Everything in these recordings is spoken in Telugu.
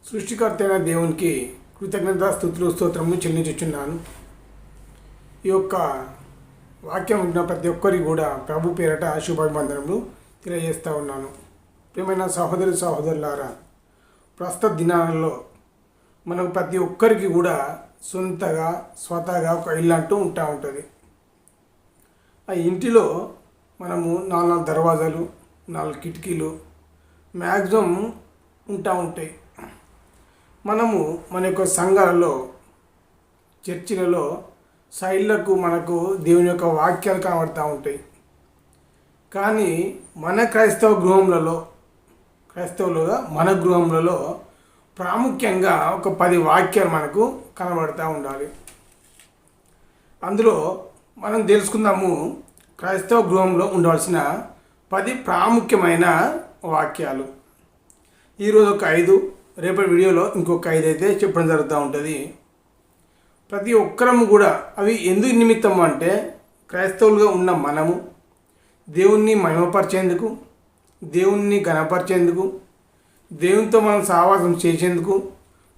సృష్టికర్త అయిన దేవునికి కృతజ్ఞత స్తుతులు స్తోత్రములు చెల్లించుచున్నాను. ఈ యొక్క వాక్యం విన్న ప్రతి ఒక్కరికి కూడా ప్రభు పేరట శుభాభివందనములు తెలియజేస్తూ ఉన్నాను. ప్రియమైన సహోదరులారా, ప్రస్తుత దినాలలో మనకు ప్రతి ఒక్కరికి కూడా స్వతహాగా ఒక ఇల్లు అంటూ ఉంటుంది. ఆ ఇంటిలో మనము 4 దర్వాజాలు, 4 కిటికీలు మ్యాక్సిమం ఉంటాయి. మనము మన యొక్క సంఘాలలో, చర్చిలలో సైడ్లకు మనకు దేవుని యొక్క వాక్యాలు కనబడుతూ ఉంటాయి. కానీ మన మన గృహంలో ప్రాముఖ్యంగా ఒక 10 వాక్యాలు మనకు కనబడుతూ ఉండాలి. అందులో మనం తెలుసుకుందాము క్రైస్తవ గృహంలో ఉండవలసిన 10 ప్రాముఖ్యమైన వాక్యాలు. ఈరోజు ఒక 5, రేపటి వీడియోలో ఇంకొక 5 అయితే చెప్పడం జరుగుతూ ఉంటుంది. ప్రతి ఒక్కరము కూడా అవి ఎందుకు నిమిత్తం అంటే, క్రైస్తవులుగా ఉన్న మనము దేవుణ్ణి మహిమపరిచేందుకు, దేవుణ్ణి ఘనపరిచేందుకు, దేవునితో మనం సహవాసం చేసేందుకు,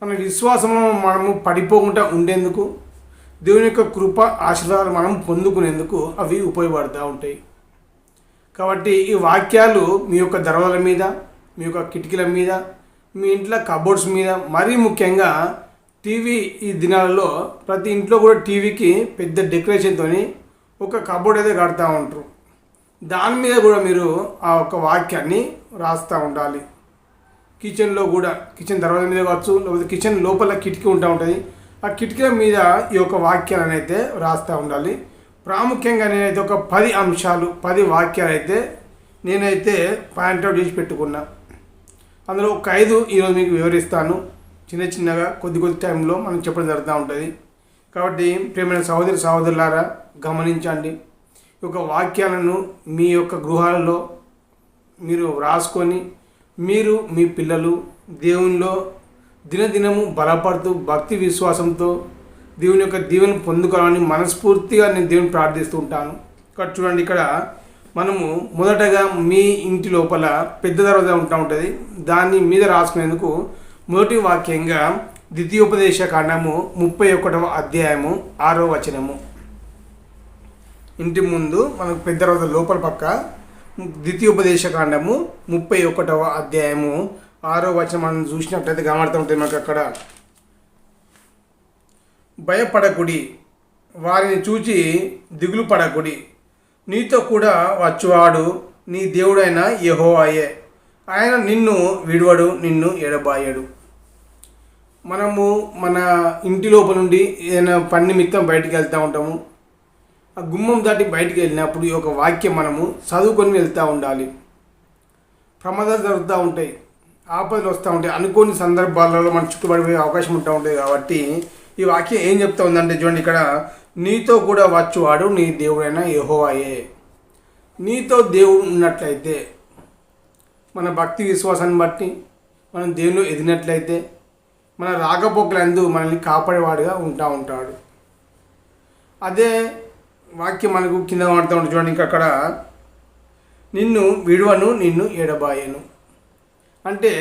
మన విశ్వాసంలో మనము పడిపోకుండా ఉండేందుకు, దేవుని యొక్క కృప ఆశీర్వాదాలు మనం పొందుకునేందుకు అవి ఉపయోగపడుతూ ఉంటాయి. కాబట్టి ఈ వాక్యాలు మీ యొక్క దర్వాజల మీద, మీ యొక్క కిటికీల మీద, మీ ఇంట్లో కబోర్డ్స్ మీద, మరీ ముఖ్యంగా టీవీ, ఈ దినాలలో ప్రతి ఇంట్లో కూడా టీవీకి పెద్ద డెకరేషన్తో ఒక కబోర్డ్ అయితే కడతా ఉంటారు. దాని మీద కూడా మీరు ఆ ఒక వాక్యాన్ని రాస్తూ ఉండాలి. కిచెన్లో కూడా, కిచెన్ దర్వాజా మీద కావచ్చు, లేకపోతే కిచెన్ లోపల కిటికీ ఉంటుంది, ఆ కిటికీల మీద ఈ యొక్క వాక్యాలను అయితే రాస్తూ ఉండాలి. ప్రాముఖ్యంగా నేనైతే ఒక 10 అంశాలు, 10 వాక్యాలు అయితే నేనైతే పాయింట్అవుట్ చేసి పెట్టుకున్నా. అందులో ఒక 5 ఈరోజు మీకు వివరిస్తాను. చిన్నగా కొద్ది టైంలో మనం చెప్పడం జరుగుతూ ఉంటుంది. కాబట్టి ప్రియమైన సహోదరులారా, గమనించండి. ఈ యొక్క వాక్యాలను మీ యొక్క గృహాలలో మీరు రాసుకొని, మీరు మీ పిల్లలు దేవునిలో దినదినము బలపడుతూ భక్తి విశ్వాసంతో దేవుని యొక్క దీవెన పొందుకోవాలని మనస్ఫూర్తిగా నేను దేవుని ప్రార్థిస్తూ ఉంటాను. ఇక్కడ చూడండి, ఇక్కడ మనము మొదటగా మీ ఇంటి లోపల పెద్ద దర్వాజా ఉంటుంది. దాన్ని మీద రాసుకునేందుకు మొదటి వాక్యంగా ద్వితీయోపదేశ కాండము 31వ అధ్యాయము 6వ వచనము. ఇంటి ముందు మనకు పెద్ద దర్వాజా లోపల పక్క ద్వితీయోపదేశ కాండము 31వ అధ్యాయము 6వ వచనం మనం చూసినట్లయితే కనబడుతూ ఉంటుంది మనకు. అక్కడ భయపడకుడి, వారిని చూచి దిగులు పడకుడి, నీతో కూడా వచ్చువాడు నీ దేవుడైన యెహోవాయే, ఆయన నిన్ను విడువడు, నిన్ను ఎడబాయడు. మనము మన ఇంటి లోపల నుండి ఏదైనా పని నిమిత్తం బయటికి వెళ్తూ ఉంటాము. ఆ గుమ్మం దాటి బయటికి వెళ్ళినప్పుడు ఈ యొక్క వాక్యం మనము చదువుకొని వెళ్తూ ఉండాలి. ప్రమాదాలు జరుగుతూ ఉంటాయి, ఆపదలు వస్తూ ఉంటాయి, అనుకోని సందర్భాలలో మనం చుట్టుపడిపోయే అవకాశం ఉంటుంది. కాబట్టి ఈ వాక్యం ఏం చెప్తా ఉందంటే చూడండి, ఇక్కడ నీతో కూడా వచ్చువాడు నీ దేవుడైన యెహోవాయే. నీతో దేవుడు ఉన్నట్లయితే, మన భక్తి విశ్వాసాన్ని బట్టి మనం దేవునిలో ఎదిగినట్లయితే, మన రాకపోకలందు మనల్ని కాపాడేవాడుగా ఉంటాడు. అదే వాక్యం మనకు కింద పడుతూ ఉంటుంది చూడండి. ఇంకా అక్కడ నిన్ను విడువను, నిన్ను ఎడబాయను అంటే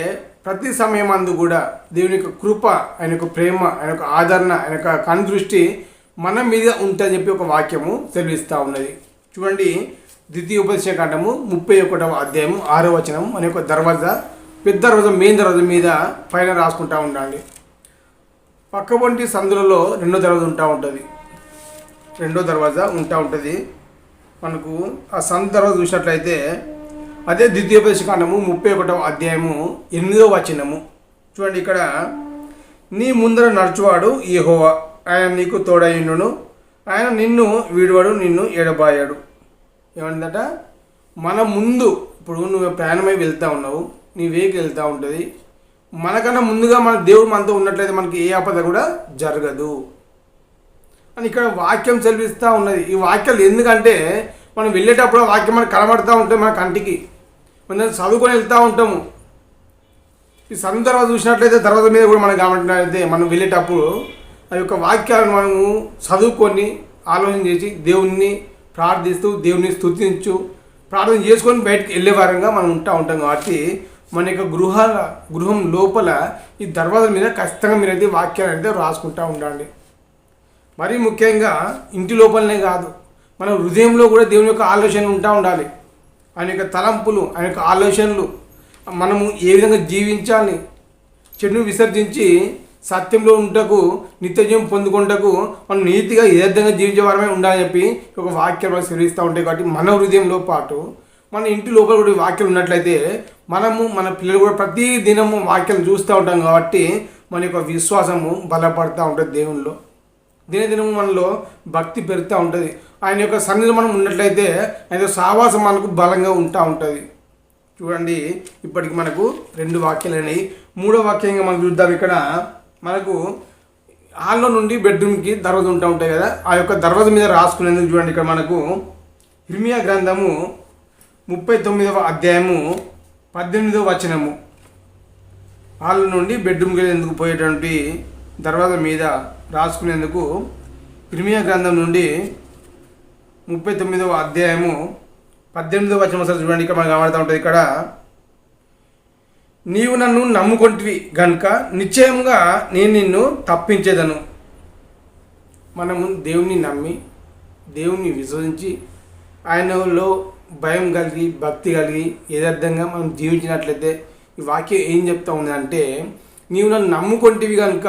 ప్రతి సమయం అందు కూడా దేవుని యొక్క కృప, ఆయన యొక్క ప్రేమ, ఆయన యొక్క ఆదరణ, ఆయన యొక్క కనుదృష్టి మన మీద ఉంటుందని చెప్పి ఒక వాక్యము సెలవిస్తూ ఉన్నది. చూడండి, ద్వితీయోపదేశ కాండము 31వ అధ్యాయము 6వ వచనం. మన యొక్క దర్వాజా, పెద్ద దర్వాజా, మెయిన్ దర్వాజా మీద పైన రాసుకుంటూ ఉండండి. పక్కవంటి సందులలో రెండో దర్వాజా ఉంటుంది. మనకు ఆ సందు దర్వాజా చూసినట్లయితే అదే ద్వితీయోపదేశ కాండము 31వ అధ్యాయము 8వ వచనము. చూడండి, ఇక్కడ నీ ముందర నడుచువాడు యెహోవా, ఆయన నీకు తోడయ్యుండును, ఆయన నిన్ను విడువడు, నిన్ను ఎడబాయడు. ఏమంటుందట, మన ముందు, ఇప్పుడు నువ్వు ప్రయాణమై వెళ్తూ ఉన్నావు, నీ వేకి వెళ్తూ ఉంటుంది, మనకన్నా ముందుగా మన దేవుడు మనతో ఉన్నట్లయితే మనకి ఏ ఆపద కూడా జరగదు అని ఇక్కడ వాక్యం సెలవిస్తూ ఉన్నది. ఈ వాక్యాలు ఎందుకంటే మనం వెళ్ళేటప్పుడు వాక్యం మనకు కనబడుతూ ఉంటుంది, మన కంటికి మనం చదువుకొని వెళ్తూ ఉంటాము. ఈ సందు తర్వాత చూసినట్లయితే తర్వాత మీద కూడా మనకు కనబడినట్లయితే మనం వెళ్ళేటప్పుడు ఆ యొక్క వాక్యాలను మనము చదువుకొని ఆలోచన చేసి దేవుణ్ణి ప్రార్థిస్తూ, దేవుని స్తుతించు, ప్రార్థన చేసుకొని బయటకు వెళ్ళే వారంగా మనం ఉంటాం. కాబట్టి మన యొక్క గృహం లోపల ఈ దర్వాజల మీద ఖచ్చితంగా మీరైతే వాక్యాలు అయితే రాసుకుంటూ ఉండండి. మరీ ముఖ్యంగా ఇంటి లోపలనే కాదు, మన హృదయంలో కూడా దేవుని యొక్క ఆలోచనలు ఉంటా ఉండాలి. ఆయన యొక్క తలంపులు, ఆయన యొక్క ఆలోచనలు, మనము ఏ విధంగా జీవించాలి, చెడును విసర్జించి సత్యంలో ఉంటకు నిత్యజీవం పొందుకుంటకు మనం నీతిగా యథార్థంగా జీవించే వారమే ఉండాలని చెప్పి ఒక వాక్యాలు మనకు సెలవిస్తూ ఉంటాయి. కాబట్టి మన హృదయంలో పాటు మన ఇంటి లోపల కూడా వాక్యాలు ఉన్నట్లయితే మనము మన పిల్లలు కూడా ప్రతి దినము వాక్యాలు చూస్తూ ఉంటాం. కాబట్టి మన యొక్క విశ్వాసము బలపడుతూ ఉంటుంది దేవునిలో. దినదినము మనలో భక్తి పెరుగుతూ ఉంటుంది. ఆయన యొక్క సన్నిధిలో మనం ఉన్నట్లయితే ఆయన సహవాసం మనకు బలంగా ఉంటా ఉంటుంది. చూడండి, ఇప్పటికి మనకు 2 వాక్యాలు అయినాయి. 3వ వాక్యంగా మనం చూద్దాం. ఇక్కడ మనకు హాల్లో నుండి బెడ్రూమ్కి దర్వాజ ఉంటా ఉంటాయి కదా, ఆ యొక్క దర్వాజ మీద రాసుకునేందుకు చూడండి. ఇక్కడ మనకు ఇర్మియా గ్రంథము 39వ అధ్యాయము 18వ వచనము, హాల్ నుండి బెడ్రూమ్కి ఎందుకు పోయేటువంటి దర్వాజ మీద రాసుకునేందుకు ఇర్మియా గ్రంథం నుండి 39వ అధ్యాయము 18వ వచనం సార్ చూడండి. ఇక్కడ మనకు కనబడుతూ ఉంటుంది. ఇక్కడ నీవు నన్ను నమ్ముకొంటివి గనుక నిశ్చయంగా నేను నిన్ను తప్పించేదను. మనము దేవుని నమ్మి దేవుని విశ్వసించి ఆయనలో భయం కలిగి భక్తి కలిగి యథార్థంగా మనం జీవించినట్లయితే ఈ వాక్యం ఏం చెప్తా ఉంది అంటే, నీవు నన్ను నమ్ముకొంటివి కనుక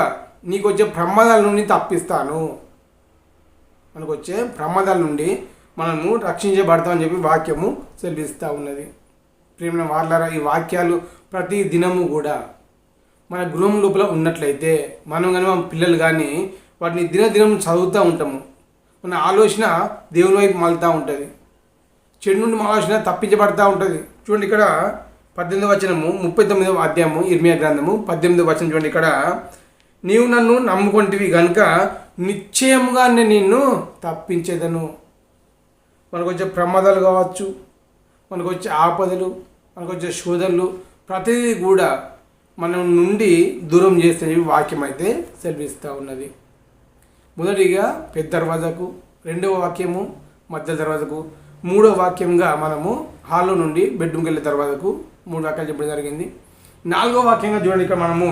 నీకు వచ్చే ప్రమాదాల నుండి తప్పిస్తాను. మనకు వచ్చే ప్రమాదాల నుండి మనము రక్షించబడతామని చెప్పి వాక్యము సెలవిస్తూ ఉన్నది. ప్రేమ వాళ్ళారా, ఈ వాక్యాలు ప్రతి దినము కూడా మన గృహం లోపల ఉన్నట్లయితే మనం కానీ మన పిల్లలు కానీ వాటిని దినదినం చదువుతూ ఉంటాము. మన ఆలోచన దేవుని వైపు మలుతూ ఉంటుంది. చెడు నుండి మన ఆలోచన తప్పించబడతా ఉంటుంది. చూడండి, ఇక్కడ 18వ వచనము 39వ అధ్యాయము ఇర్మియా గ్రంథము 18వ వచనం చూడండి. ఇక్కడ నీవు నన్ను నమ్ముకొంటివి కనుక నిశ్చయముగా నేను నిన్ను తప్పించేదను. మనకు వచ్చే ప్రమాదాలు కావచ్చు, మనకు వచ్చే ఆపదలు, మనకు వచ్చే శోధనలు ప్రతిదీ కూడా మనం నుండి దూరం చేస్తే వాక్యం అయితే సెలవిస్తూ ఉన్నది. మొదటిగా పెద్ద దర్వాజకు, 2వ వాక్యము మధ్య దర్వాజకు, 3వ వాక్యంగా మనము హాల్లో నుండి బెడ్రూమ్కి వెళ్ళే దర్వాజకు 3 వాక్యాలు చెప్పడం జరిగింది. 4వ వాక్యంగా చూడండి. ఇక్కడ మనము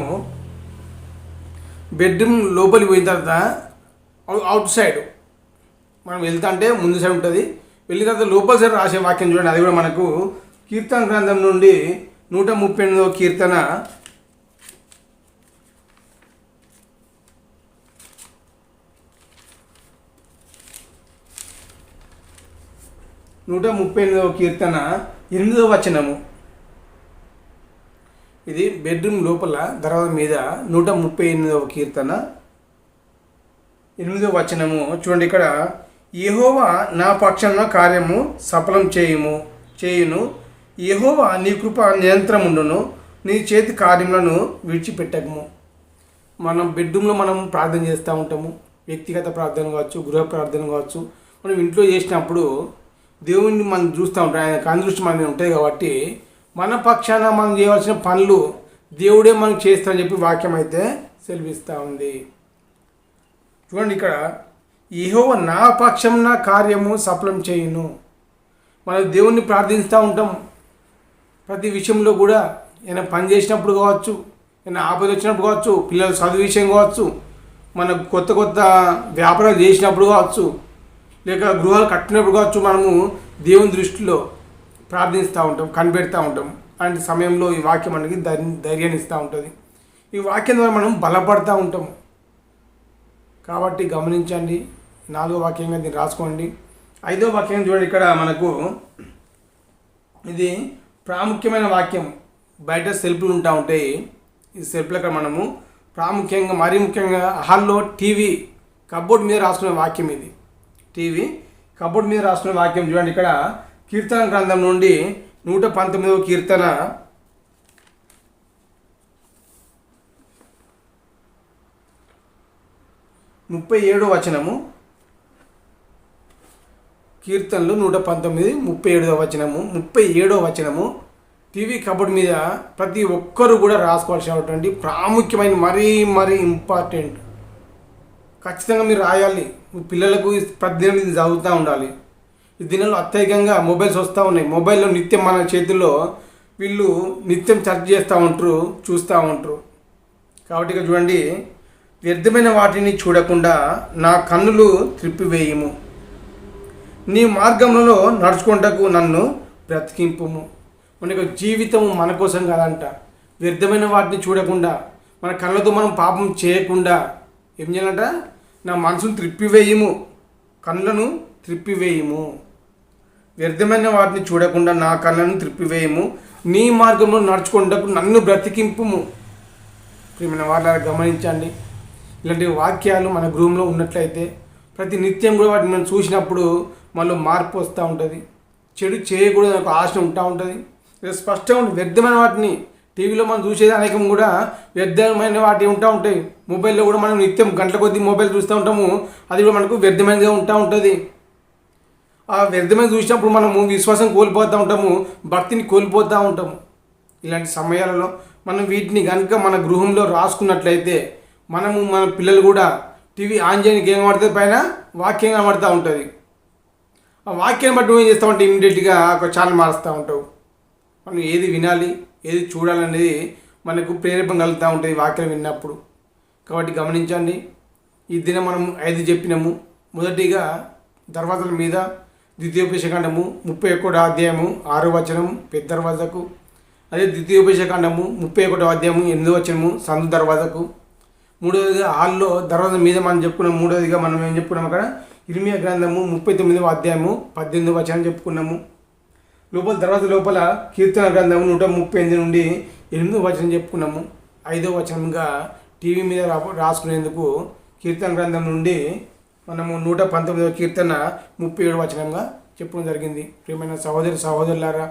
బెడ్రూమ్ లోపలికి పోయిన తర్వాత అవుట్ సైడ్ మనం వెళ్తా అంటే ముందు సైడ్ ఉంటుంది, వెళ్ళిన తర్వాత లోపల సైడ్ రాసే వాక్యం చూడండి. అది కూడా మనకు కీర్తన గ్రంథం నుండి 138వ కీర్తన 138వ కీర్తన 8వ వచనము. ఇది బెడ్రూమ్ లోపల దర్వాజా మీద 138వ కీర్తన 8వ వచనము చూడండి. ఇక్కడ యెహోవా నా పక్షాన కార్యము సఫలం చేయును, యెహోవా నీ కృప నిరంతరముండును, నీ చేతి కార్యములను విడిచిపెట్టకము. మనం బెడ్రూమ్లో మనం ప్రార్థన చేస్తూ ఉంటాము. వ్యక్తిగత ప్రార్థన కావచ్చు, గృహ ప్రార్థన కావచ్చు. మనం ఇంట్లో చేసినప్పుడు దేవుణ్ణి మనం చూస్తూ ఉంటాం, ఆయన కందృష్టి మన మీద ఉంటాయి. కాబట్టి మన పక్షాన మనం చేయవలసిన పనులు దేవుడే మనకు చేస్తామని చెప్పి వాక్యం అయితే సెలవిస్తూ ఉంది. చూడండి, ఇక్కడ యెహోవా నా పక్షం నా కార్యము సఫలం చేయును. మనం దేవుణ్ణి ప్రార్థిస్తూ ఉంటాం. ప్రతి విషయంలో కూడా ఏమైనా పని చేసినప్పుడు కావచ్చు, ఏమైనా ఆపద వచ్చినప్పుడు కావచ్చు, పిల్లల చదువు విషయం కావచ్చు, మన కొత్త వ్యాపారాలు చేసినప్పుడు కావచ్చు, లేక గృహాలు కట్టినప్పుడు కావచ్చు, మనము దేవుని దృష్టిలో ప్రార్థిస్తూ ఉంటాం, కనిపెడతా ఉంటాం. అలాంటి సమయంలో ఈ వాక్యం మనకి ధైర్యాన్ని ఇస్తూ ఉంటుంది. ఈ వాక్యం ద్వారా మనం బలపడతా ఉంటాం. కాబట్టి గమనించండి. 4వ వాక్యంగా దీన్ని రాసుకోండి. 5వ వాక్యం చూడండి. ఇక్కడ మనకు ఇది ప్రాముఖ్యమైన వాక్యం. బయట సెల్ఫ్లు ఉంటా ఉంటాయి. ఈ సెల్ఫ్లు అక్కడ మనము ప్రాముఖ్యంగా మరీ ముఖ్యంగా హాల్లో టీవీ కబోర్డ్ మీద రాసుకునే వాక్యం ఇది. టీవీ కబోర్డ్ మీద రాసుకునే వాక్యం చూడండి. ఇక్కడ కీర్తన గ్రంథం నుండి 119వ కీర్తన 37వ వచనము. కీర్తనలు 119 37వ వచనము. 37వ వచనము టీవీ కబోర్డ్ మీద ప్రతి ఒక్కరు కూడా రాసుకోవాల్సినటువంటి ప్రాముఖ్యమైన మరీ ఇంపార్టెంట్. ఖచ్చితంగా మీరు రాయాలి. మీ పిల్లలకు ప్రతిదినం ఇది చదువుతూ ఉండాలి. ఈ దినంలో అత్యధికంగా మొబైల్స్ వస్తూ ఉన్నాయి. మొబైల్లో నిత్యం మన చేతుల్లో వీళ్ళు నిత్యం చర్చ చేస్తూ ఉంటారు, చూస్తూ ఉంటారు. కాబట్టి ఇక చూడండి, వ్యర్థమైన వాటిని చూడకుండా నా కన్నులు త్రిప్పివేయము, నీ మార్గంలో నడుచుకుంటకు నన్ను బ్రతికింపుము. మన యొక్క జీవితం మన కోసం కాదంట. వ్యర్థమైన వాటిని చూడకుండా, మన కళ్ళతో మనం పాపం చేయకుండా ఏం చేయాలంట? నా మనసును త్రిప్పివేయము, కళ్ళను త్రిప్పివేయము. వ్యర్థమైన వాటిని చూడకుండా నా కళ్ళను త్రిప్పివేయము, నీ మార్గంలో నడుచుకుంటకు నన్ను బ్రతికింపుము. ప్రియమైన వాళ్ళని గమనించండి, ఇలాంటి వాక్యాలు మన గృహంలో ఉన్నట్లయితే ప్రతి నిత్యం కూడా వాటిని మనం చూసినప్పుడు మనలో మార్పు వస్తూ ఉంటుంది. చెడు చేయకూడదు ఒక ఆశ ఉంటా ఉంటుంది. స్పష్టంగా ఉంటుంది. వ్యర్థమైన వాటిని టీవీలో మనం చూసేది అనేకం కూడా వ్యర్థమైన వాటి ఉంటా ఉంటాయి. మొబైల్లో కూడా మనం నిత్యం గంటల కొద్దీ మొబైల్ చూస్తూ ఉంటాము, అది కూడా మనకు వ్యర్థమైనదిగా ఉంటా ఉంటుంది. ఆ వ్యర్థమైన చూసినప్పుడు మనము విశ్వాసం కోల్పోతూ ఉంటాము, భక్తిని కోల్పోతూ ఉంటాము. ఇలాంటి సమయాలలో మనం వీటిని కనుక మన గృహంలో రాసుకున్నట్లయితే మనము మన పిల్లలు కూడా టీవీ ఆన్ చేయడానికి ఏం కనబడుతుంది? పైన వాక్యం కనబడుతూ ఉంటుంది. ఆ వాక్యాన్ని బట్టి నువ్వు ఏం చేస్తామంటే ఇమ్మీడియట్గా ఒక ఛానల్ మారుస్తూ ఉంటావు. మనం ఏది వినాలి, ఏది చూడాలనేది మనకు ప్రేరేపణ కలుగుతూ ఉంటుంది వాక్యం విన్నప్పుడు. కాబట్టి గమనించండి, ఈ దినం మనం 5 చెప్పినాము. మొదటిగా దర్వాజల మీద ద్వితీయోపదేశకాండము 31వ అధ్యాయము 6వ వచనము పెద్ద దర్వాజకు. అదే ద్వితీయోపదేశకాండము 31వ అధ్యాయము 8వ వచనము సందు దర్వాజకు. మూడవదిగా హాల్లో దర్వాజ మీద మనం చెప్పుకున్నాం. మూడవదిగా మనం ఏం చెప్పుకున్నాము? అక్కడ ఇర్మియా గ్రంథము 39వ అధ్యాయము 18వ వచనం చెప్పుకున్నాము. లోపల దర్వాజ లోపల కీర్తన గ్రంథము 138 నుండి 8వ వచనం చెప్పుకున్నాము. 5వ వచనంగా టీవీ మీద రాసుకునేందుకు కీర్తన గ్రంథం నుండి మనము 119వ కీర్తన 37వ వచనంగా చెప్పడం జరిగింది. ప్రియమైన సహోదరులారా,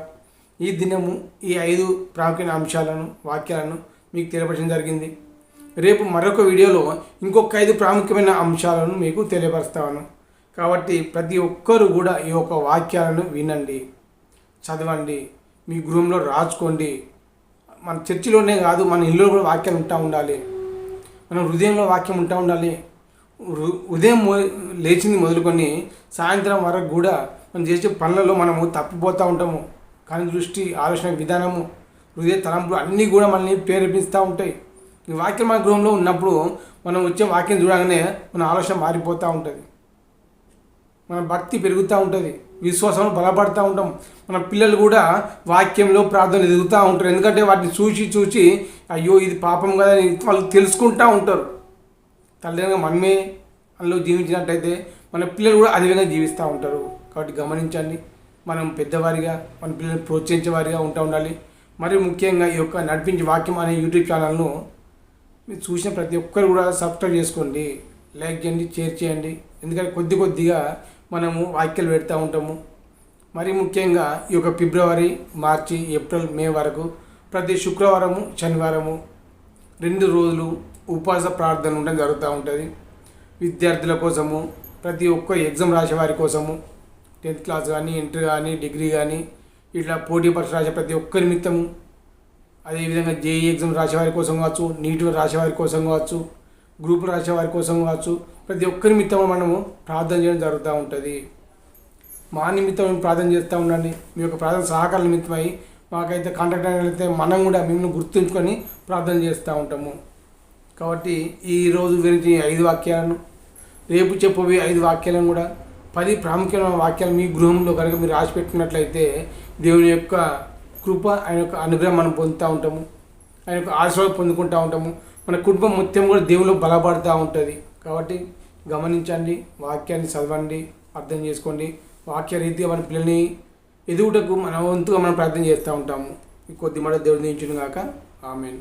ఈ దినము ఈ 5 ప్రాముఖ్యమైన అంశాలను, వాక్యాలను మీకు తెలియపరచడం జరిగింది. రేపు మరొక వీడియోలో ఇంకొక 5 ప్రాముఖ్యమైన అంశాలను మీకు తెలియపరుస్తాను. కాబట్టి ప్రతి ఒక్కరూ కూడా ఈ యొక్క వాక్యాలను వినండి, చదవండి, మీ గృహంలో రాసుకోండి. మన చర్చిలోనే కాదు, మన ఇల్లులో కూడా వాక్యం ఉంటా ఉండాలి. మన హృదయంలో వాక్యం ఉంటా ఉండాలి. ఉదయం లేచింది మొదలుకొని సాయంత్రం వరకు కూడా మనం చేసే పనులలో మనము తప్పిపోతూ ఉంటాము. కానీ దృష్టి, ఆలోచన విధానము, హృదయ తలంపులు అన్నీ కూడా మనల్ని ప్రేరేపిస్తూ ఉంటాయి. ఈ వాక్యం మన గృహంలో ఉన్నప్పుడు మనం వచ్చే వాక్యం చూడగానే మన ఆలోచన మారిపోతూ ఉంటుంది, మన భక్తి పెరుగుతూ ఉంటుంది, విశ్వాసంలో బలపడుతూ ఉంటాం. మన పిల్లలు కూడా వాక్యంలో ప్రార్థన ఎదుగుతూ ఉంటారు. ఎందుకంటే వాటిని చూసి అయ్యో ఇది పాపం కదా అని వాళ్ళు తెలుసుకుంటూ ఉంటారు. తల్లిదండ్రులుగా మనమే అందులో జీవించినట్టయితే మన పిల్లలు కూడా అదే విధంగా జీవిస్తూ ఉంటారు. కాబట్టి గమనించండి, మనం పెద్దవారిగా మన పిల్లల్ని ప్రోత్సహించే వారిగా ఉండాలి. మరియు ముఖ్యంగా ఈ యొక్క నడిపించే వాక్యం అనే యూట్యూబ్ ఛానల్ను మీరు చూసిన ప్రతి ఒక్కరు కూడా సబ్స్క్రైబ్ చేసుకోండి, లైక్ చేయండి, షేర్ చేయండి. ఎందుకంటే కొద్దిగా మనము వాక్యాలు పెడతా ఉంటాము. మరి ముఖ్యంగా ఈ యొక్క ఫిబ్రవరి, మార్చి, ఏప్రిల్, మే వరకు ప్రతి శుక్రవారము, శనివారము 2 రోజులు ఉపవాస ప్రార్థన ఉండడం జరుగుతూ ఉంటుంది. విద్యార్థుల కోసము, ప్రతి ఒక్క ఎగ్జామ్ రాసే వారి కోసము, 10th క్లాస్ కానీ, ఇంటర్ కానీ, డిగ్రీ కానీ, ఇట్లా పోటీ పరీక్ష రాసే ప్రతి ఒక్క నిమిత్తము, అదేవిధంగా జేఈ ఎగ్జామ్ రాసేవారి కోసం కావచ్చు, నీట్ రాసేవారి కోసం కావచ్చు, గ్రూపులు రాసేవారి కోసం కావచ్చు, ప్రతి ఒక్క నిమిత్తం మనము ప్రార్థన చేయడం జరుగుతూ ఉంటుంది. మా నిమిత్తం ప్రార్థన చేస్తూ ఉండండి. మీ యొక్క ప్రార్థన సహకార నిమిత్తమై మాకైతే కాంటాక్ట్ అయితే మనం కూడా మిమ్మల్ని గుర్తుంచుకొని ప్రార్థన చేస్తూ ఉంటాము. కాబట్టి ఈరోజు గురించి 5 వాక్యాలను, రేపు చెప్పబోయే 5 వాక్యాలను కూడా 10 ప్రాముఖ్యమైన వాక్యాలు మీ గృహంలో కనుక మీరు రాసి పెట్టుకున్నట్లయితే దేవుని యొక్క కృప, ఆయన యొక్క అనుగ్రహం మనం పొందుతూ ఉంటాము, ఆయన యొక్క ఆశీర్వాదం పొందుకుంటూ ఉంటాము. మన కుటుంబం మొత్తం కూడా దేవునిలో బలపడుతూ ఉంటుంది. కాబట్టి గమనించండి, వాక్యాన్ని చదవండి, అర్థం చేసుకోండి. వాక్య రీతిగా మన పిల్లల్ని ఎదుగుటకు మన వంతుగా మనం ప్రార్థన చేస్తూ ఉంటాము. కొద్ది మాట దేవుడు దీవించును గాక. ఆమేన్.